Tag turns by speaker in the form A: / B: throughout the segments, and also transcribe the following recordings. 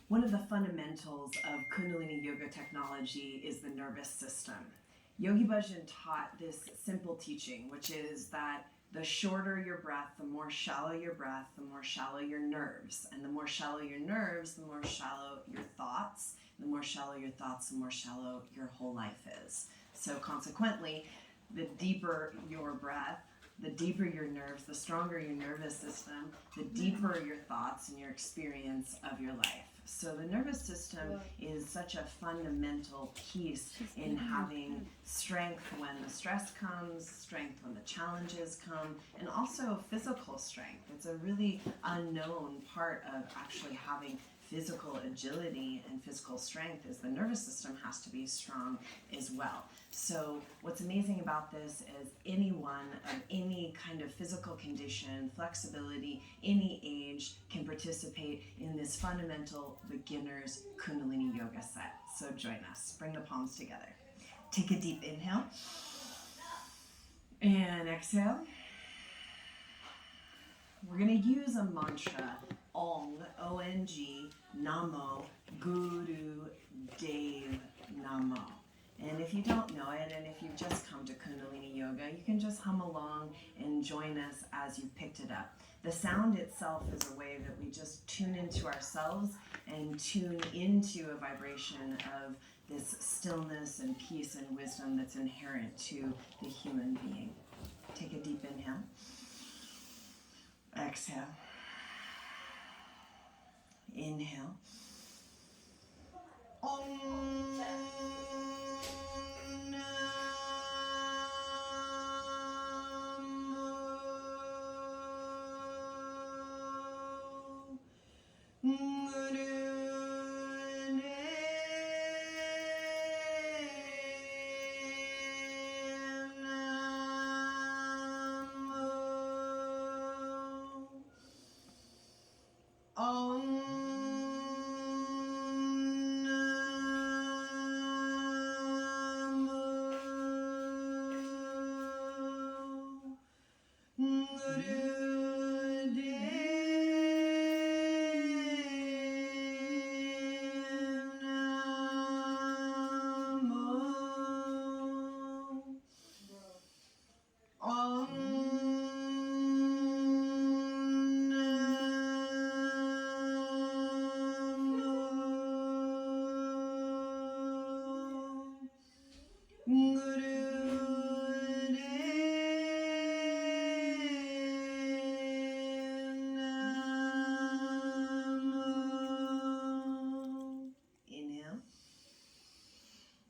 A: One of the fundamentals of Kundalini yoga technology is the nervous system. Yogi Bhajan taught this simple teaching, which is that the shorter your breath, the more shallow your breath, the more shallow your nerves. And the more shallow your nerves, the more shallow your thoughts. The more shallow your thoughts, the more shallow your whole life is. So consequently, the deeper your breath, the deeper your nerves, the stronger your nervous system, the deeper your thoughts and your experience of your life. So the nervous system is such a fundamental piece in having strength when the stress comes, strength when the challenges come, and also physical strength. It's a really unknown part of actually having physical agility and physical strength is the nervous system has to be strong as well. So what's amazing about this is anyone of any kind of physical condition, flexibility, any age can participate in this fundamental beginner's Kundalini yoga set. So join us. Bring the palms together. Take a deep inhale and exhale. We're going to use a mantra, Ong, O-N-G, Namo, Guru, Dev, Namo. And if you don't know it, and if you've just come to Kundalini Yoga, you can just hum along and join us as you picked it up. The sound itself is a way that we just tune into ourselves and tune into a vibration of this stillness and peace and wisdom that's inherent to the human being. Take a deep inhale. Exhale. Inhale.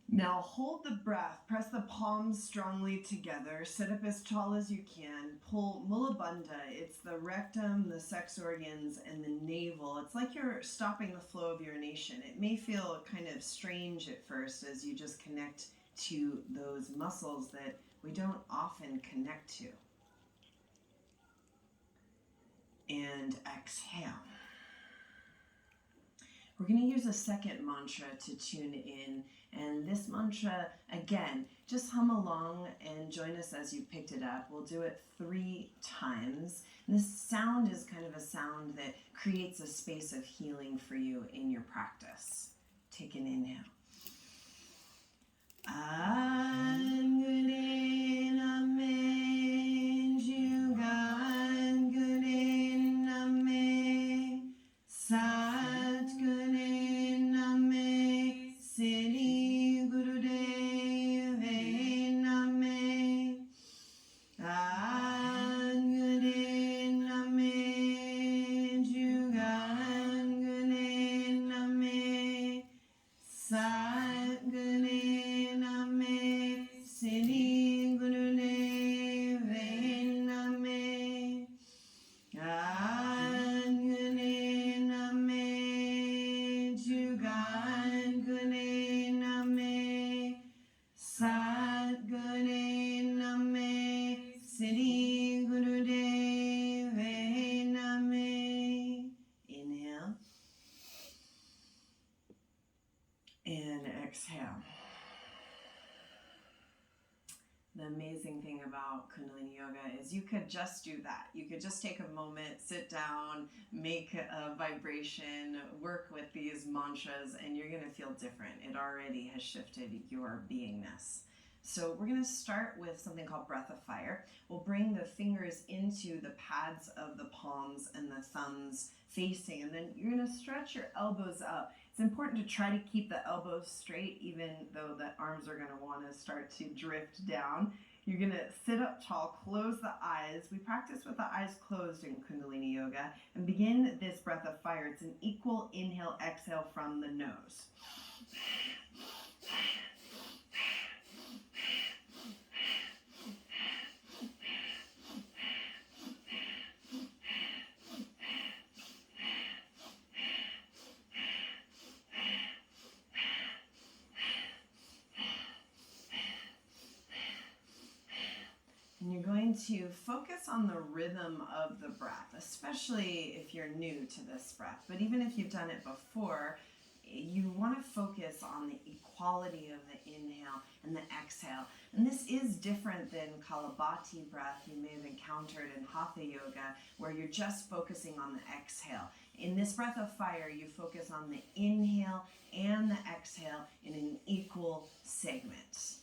A: Now hold the breath, press the palms strongly together, sit up as tall as you can, pull Mula Bandha, it's the rectum, the sex organs, and the navel. It's like you're stopping the flow of urination. It may feel kind of strange at first as you just connect to those muscles that we don't often connect to. And exhale. We're going to use a second mantra to tune in, and this mantra, again, just hum along and join us as you picked it up. We'll do it 3 times. And this sound is kind of a sound that creates a space of healing for you in your practice. Take an inhale. Sat Gune Name Sini amazing thing about Kundalini Yoga is you could just do that. You could just take a moment, sit down, make a vibration, work with these mantras, and you're going to feel different. It already has shifted your beingness. So we're going to start with something called Breath of Fire. We'll bring the fingers into the pads of the palms and the thumbs facing, and then you're going to stretch your elbows up. It's important to try to keep the elbows straight, even though the arms are going to want to start to drift down. You're going to sit up tall, close the eyes. We practice with the eyes closed in Kundalini Yoga and begin this breath of fire. It's an equal inhale, exhale from the nose. And you're going to focus on the rhythm of the breath, especially if you're new to this breath. But even if you've done it before, you want to focus on the equality of the inhale and the exhale. And this is different than Kalabati breath you may have encountered in Hatha Yoga, where you're just focusing on the exhale. In this breath of fire, you focus on the inhale and the exhale in an equal segment.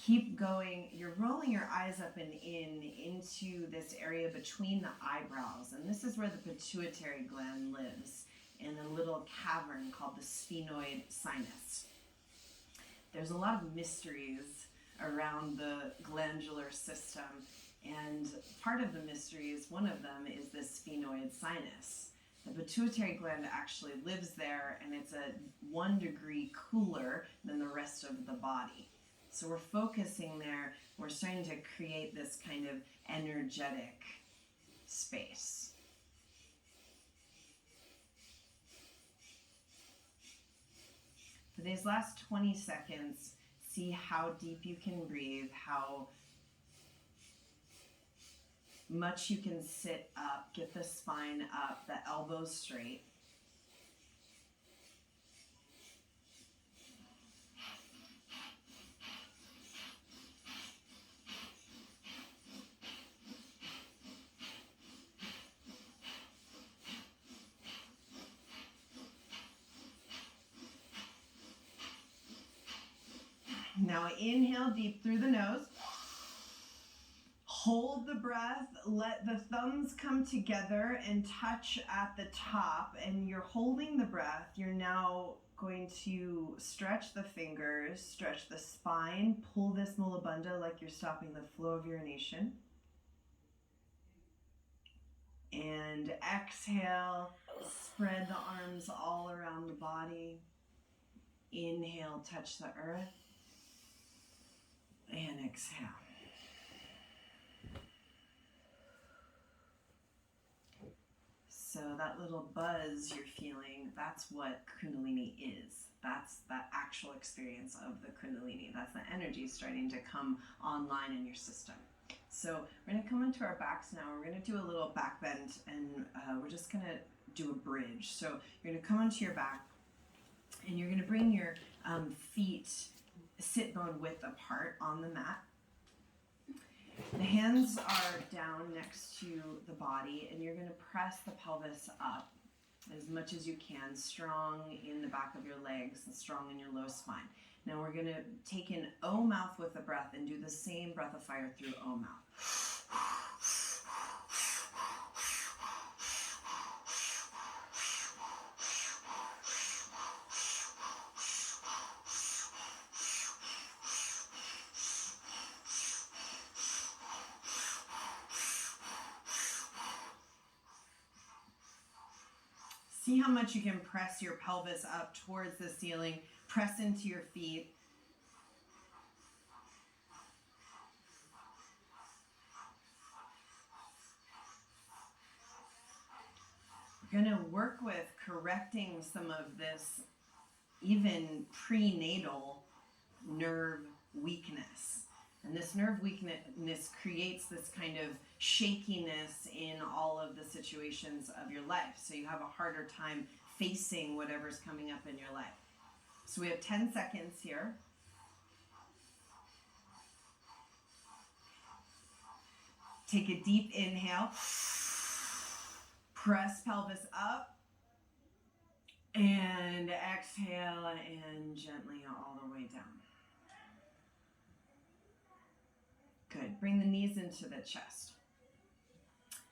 A: Keep going. You're rolling your eyes up and into this area between the eyebrows. And this is where the pituitary gland lives, in a little cavern called the sphenoid sinus. There's a lot of mysteries around the glandular system. And part of the mysteries, one of them is the sphenoid sinus. The pituitary gland actually lives there, and it's 1 degree cooler than the rest of the body. So we're focusing there, we're starting to create this kind of energetic space. For these last 20 seconds, see how deep you can breathe, how much you can sit up, get the spine up, the elbows straight. Now inhale deep through the nose. Hold the breath. Let the thumbs come together and touch at the top. And you're holding the breath. You're now going to stretch the fingers, stretch the spine, pull this Mula Bandha like you're stopping the flow of urination. And exhale, spread the arms all around the body. Inhale, touch the earth. And exhale. So that little buzz you're feeling, that's what Kundalini is. That's that actual experience of the Kundalini. That's the energy starting to come online in your system. So we're going to come into our backs now. We're going to do a little back bend, and we're just going to do a bridge. So you're going to come onto your back, and you're going to bring your feet sit bone width apart on the mat. The hands are down next to the body, and you're going to press the pelvis up as much as you can, strong in the back of your legs and strong in your low spine. Now we're going to take in O mouth with the breath and do the same breath of fire through O mouth. See how much you can press your pelvis up towards the ceiling. Press into your feet. We're going to work with correcting some of this even prenatal nerve weakness. And this nerve weakness creates this kind of shakiness in all of the situations of your life. So you have a harder time facing whatever's coming up in your life. So we have 10 seconds here. Take a deep inhale. Press pelvis up. And exhale and gently all the way down. Good. Bring the knees into the chest.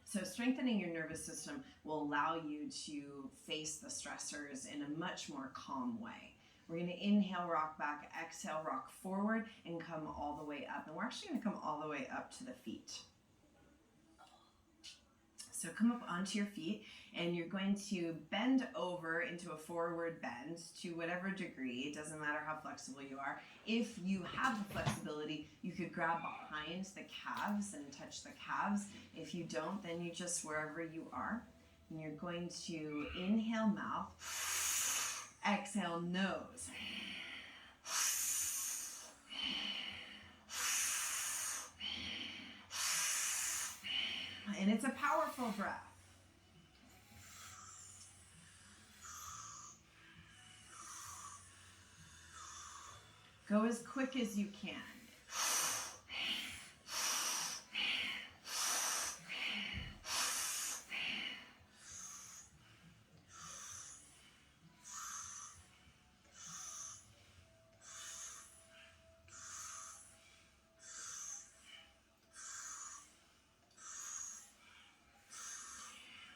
A: So strengthening your nervous system will allow you to face the stressors in a much more calm way. We're going to inhale, rock back, exhale, rock forward, and come all the way up. And we're actually going to come all the way up to the feet. So come up onto your feet, and you're going to bend over into a forward bend to whatever degree. It doesn't matter how flexible you are. If you have the flexibility, you could grab behind the calves and touch the calves. If you don't, then you just wherever you are. And you're going to inhale mouth, exhale nose. And it's a powerful breath. Go as quick as you can.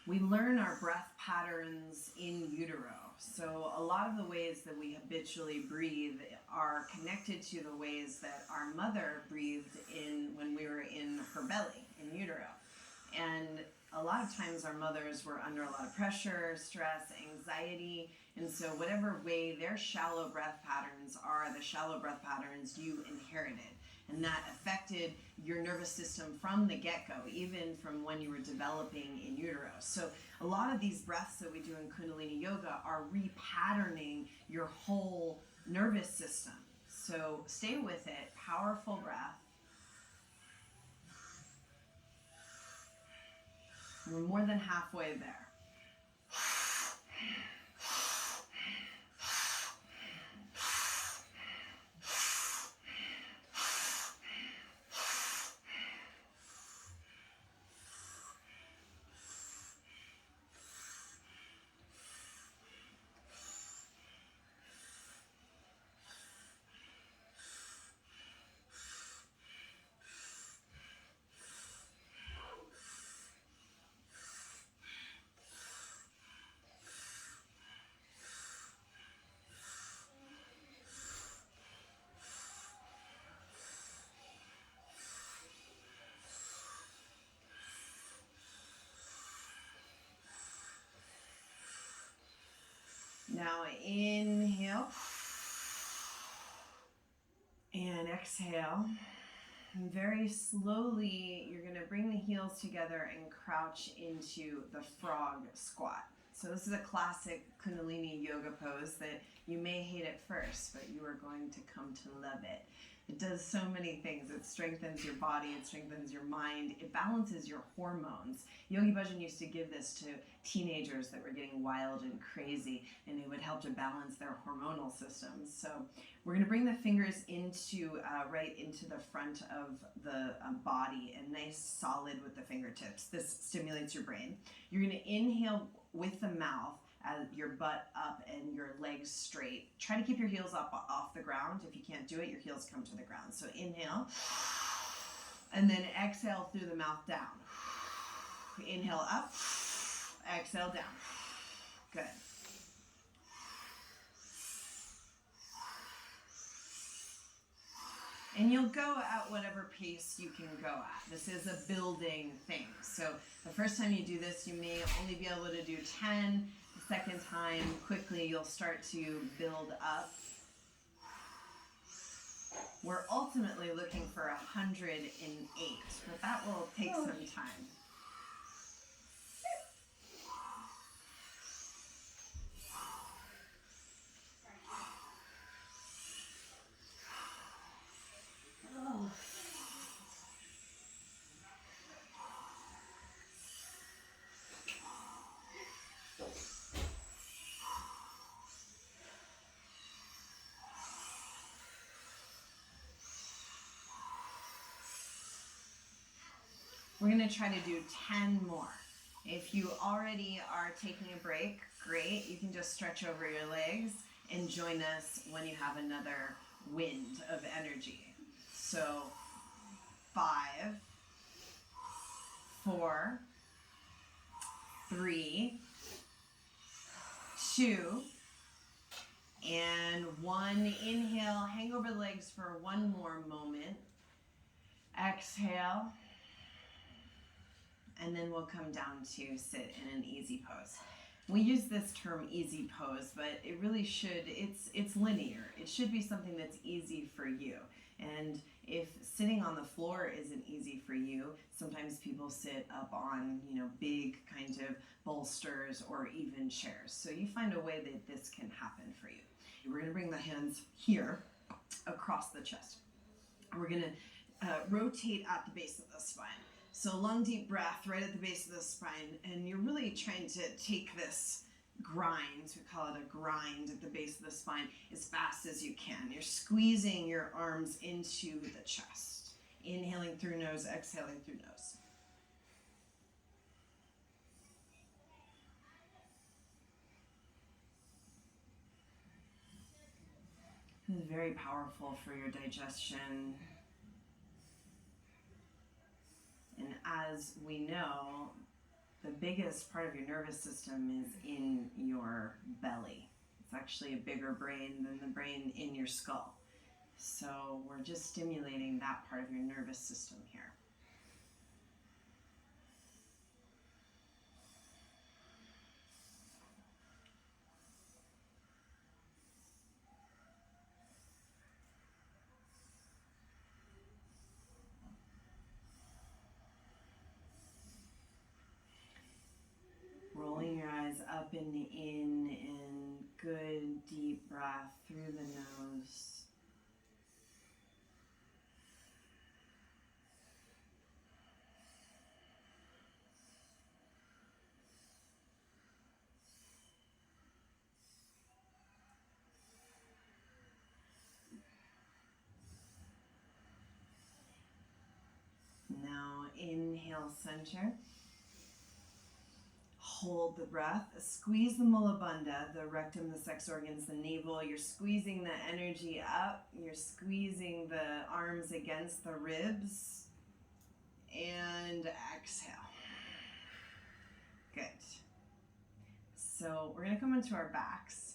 A: We learn our breath patterns in utero. So a lot of the ways that we habitually breathe are connected to the ways that our mother breathed in when we were in her belly, in utero. And a lot of times our mothers were under a lot of pressure, stress, anxiety, and so whatever way their shallow breath patterns are, the shallow breath patterns you inherited. And that affected your nervous system from the get-go, even from when you were developing in utero. So a lot of these breaths that we do in Kundalini Yoga are repatterning your whole nervous system. So stay with it, powerful breath. We're more than halfway there. Now inhale and exhale. And very slowly, you're going to bring the heels together and crouch into the frog squat. So this is a classic Kundalini yoga pose that you may hate at first, but you are going to come to love it. It does so many things. It strengthens your body, it strengthens your mind, it balances your hormones. Yogi Bhajan used to give this to teenagers that were getting wild and crazy, and it would help to balance their hormonal systems. So we're going to bring the fingers into right into the front of the body, and nice solid with the fingertips. This stimulates your brain. You're going to inhale with the mouth, your butt up and your legs straight. Try to keep your heels up off the ground. If you can't do it, your heels come to the ground. So inhale, and then exhale through the mouth down. Inhale up, exhale down. Good. And you'll go at whatever pace you can go at. This is a building thing. So the first time you do this, you may only be able to do 10. The second time, quickly, you'll start to build up. We're ultimately looking for 108, but that will take some time. We're going to try to do 10 more. If you already are taking a break, great. You can just stretch over your legs and join us when you have another wind of energy. So 5, 4, 3, 2, and 1. Inhale, hang over the legs for one more moment. Exhale. And then we'll come down to sit in an easy pose. We use this term easy pose, but it really should, it's linear. It should be something that's easy for you. And if sitting on the floor isn't easy for you, sometimes people sit up on, big kind of bolsters or even chairs. So you find a way that this can happen for you. We're going to bring the hands here across the chest. We're going to rotate at the base of the spine. So long, deep breath right at the base of the spine, and you're really trying to take this grind, we call it a grind at the base of the spine, as fast as you can. You're squeezing your arms into the chest. Inhaling through nose, exhaling through nose. This is very powerful for your digestion. And as we know, the biggest part of your nervous system is in your belly. It's actually a bigger brain than the brain in your skull. So we're just stimulating that part of your nervous system here. Rolling your eyes up and in, and good deep breath through the nose. Now inhale, center. Hold the breath. Squeeze the mulla bandha, the rectum, the sex organs, the navel. You're squeezing the energy up. You're squeezing the arms against the ribs. And exhale. Good. So we're going to come into our backs.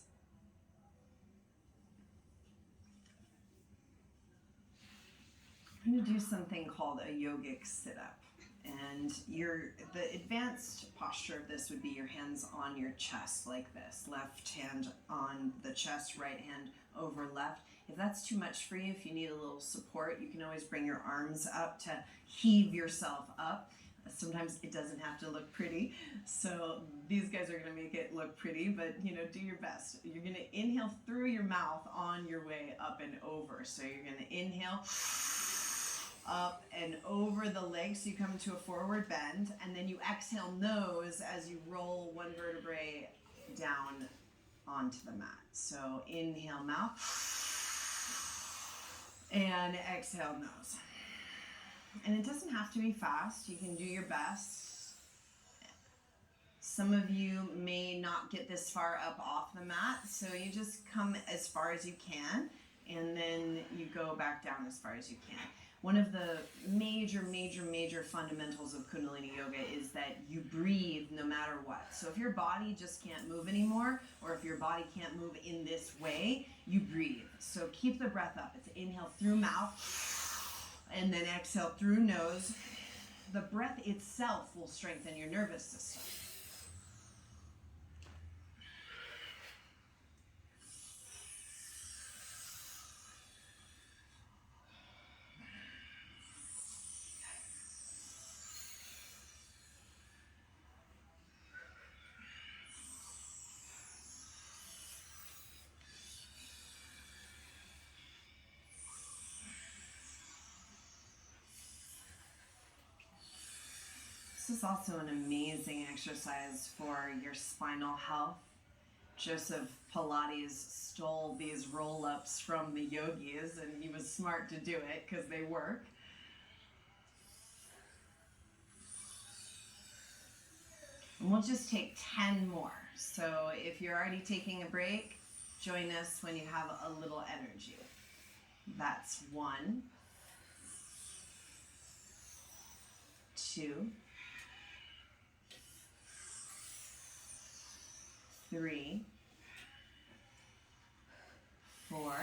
A: I'm going to do something called a yogic sit-up. And the advanced posture of this would be your hands on your chest like this. Left hand on the chest, right hand over left. If that's too much for you, if you need a little support, you can always bring your arms up to heave yourself up. Sometimes it doesn't have to look pretty. So these guys are going to make it look pretty, but do your best. You're going to inhale through your mouth on your way up and over. So you're going to inhale up and over the legs, so you come to a forward bend, and then you exhale nose as you roll one vertebrae down onto the mat. So inhale mouth, and exhale nose. And it doesn't have to be fast. You can do your best. Some of you may not get this far up off the mat, so you just come as far as you can, and then you go back down as far as you can. One of the major fundamentals of Kundalini Yoga is that you breathe no matter what. So if your body just can't move anymore, or if your body can't move in this way, you breathe. So keep the breath up. It's inhale through mouth, and then exhale through nose. The breath itself will strengthen your nervous system. This is also an amazing exercise for your spinal health. Joseph Pilates stole these roll-ups from the yogis, and he was smart to do it because they work. we'll just take 10 more. So if you're already taking a break, join us when you have a little energy. That's 1, 2, 3, 4.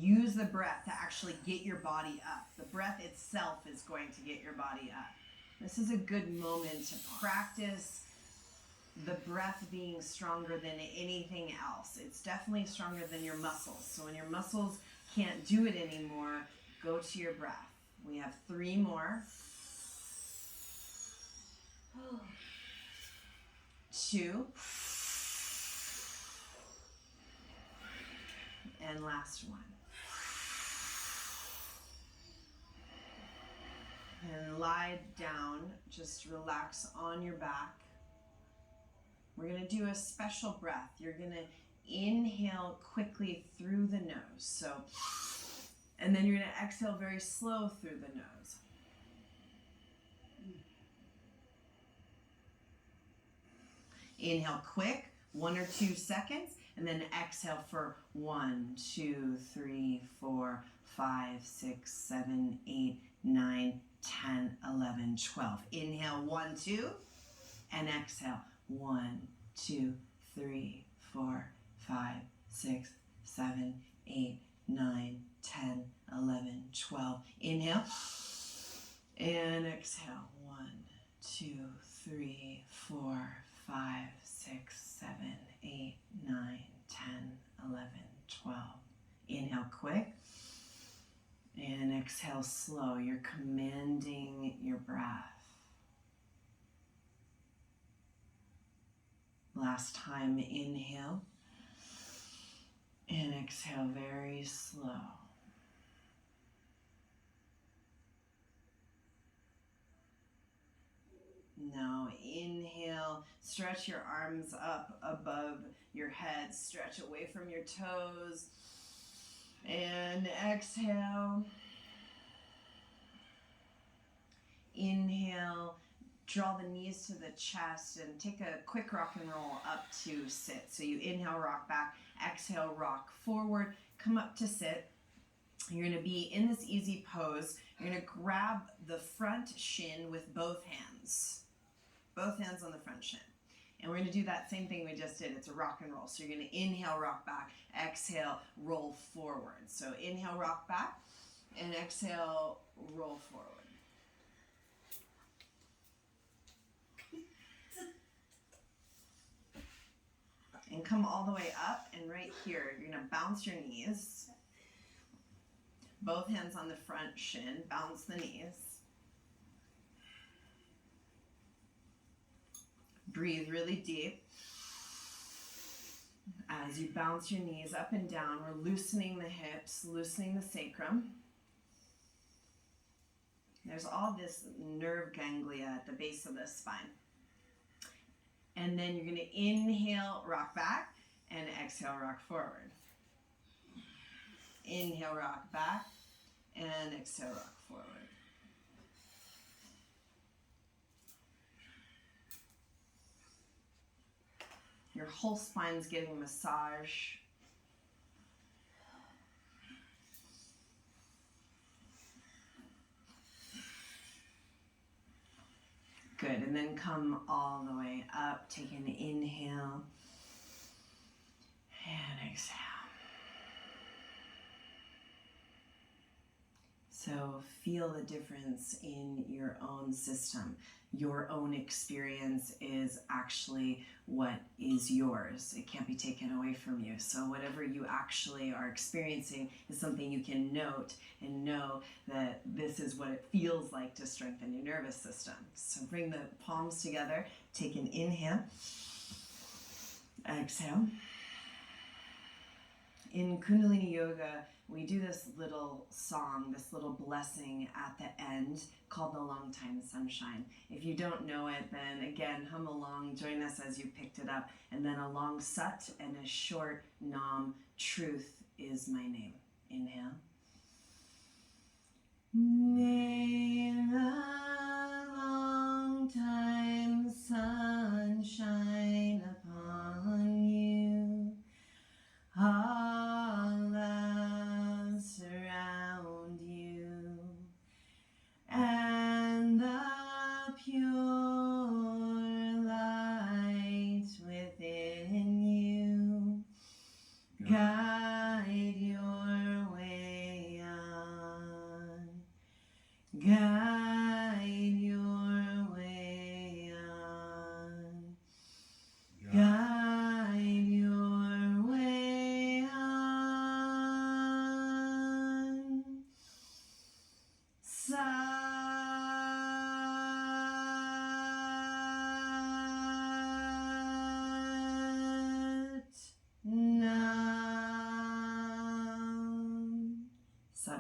A: Use the breath to actually get your body up. The breath itself is going to get your body up. This is a good moment to practice the breath being stronger than anything else. It's definitely stronger than your muscles. So when your muscles can't do it anymore, go to your breath. We have 3 more. 2. And last one. And lie down, just relax on your back. We're going to do a special breath. You're going to inhale quickly through the nose. And then you're going to exhale very slow through the nose. Inhale quick, 1 or 2 seconds, and then exhale for 1, 2, 3, 4, 5, 6, 7, 8, 9, 10, 11, 12. Inhale 1, 2, and exhale 1, 2, 3, 4, 5, 6, 7, 8, 9, 10, 11, 12. Inhale and exhale 1, 2, 3, 4, 5, 6, 7, 8, 9, 10, 11, 12. Inhale quick and exhale slow. You're commanding your breath. Last time, inhale and exhale very slow. Now inhale, stretch your arms up above your head, stretch away from your toes, and exhale. Inhale, draw the knees to the chest and take a quick rock and roll up to sit. So you inhale, rock back, exhale, rock forward, come up to sit. You're going to be in this easy pose. You're going to grab the front shin with both hands. Both hands on the front shin. And we're going to do that same thing we just did. It's a rock and roll. So you're going to inhale, rock back, exhale, roll forward. So inhale, rock back, and exhale, roll forward. And come all the way up, and right here, you're going to bounce your knees. Both hands on the front shin, bounce the knees. Breathe really deep. As you bounce your knees up and down, we're loosening the hips, loosening the sacrum. There's all this nerve ganglia at the base of the spine. And then you're going to inhale, rock back, and exhale, rock forward. Inhale, rock back, and exhale, rock forward. Your whole spine's getting a massage. Good, and then come all the way up. Take an inhale and exhale. So feel the difference in your own system. Your own experience is actually what is yours. It can't be taken away from you. So whatever you actually are experiencing is something you can note and know that this is what it feels like to strengthen your nervous system. So bring the palms together. Take an inhale. Exhale. In Kundalini Yoga, we do this little song, this little blessing at the end called the Long Time Sunshine. If you don't know it, then again, hum along, join us as you picked it up, and then a long sat and a short nam, truth is my name. Inhale.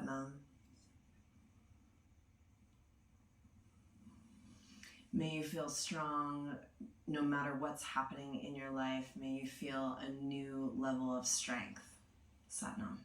A: Satnam. May you feel strong no matter what's happening in your life. May you feel a new level of strength. Satnam.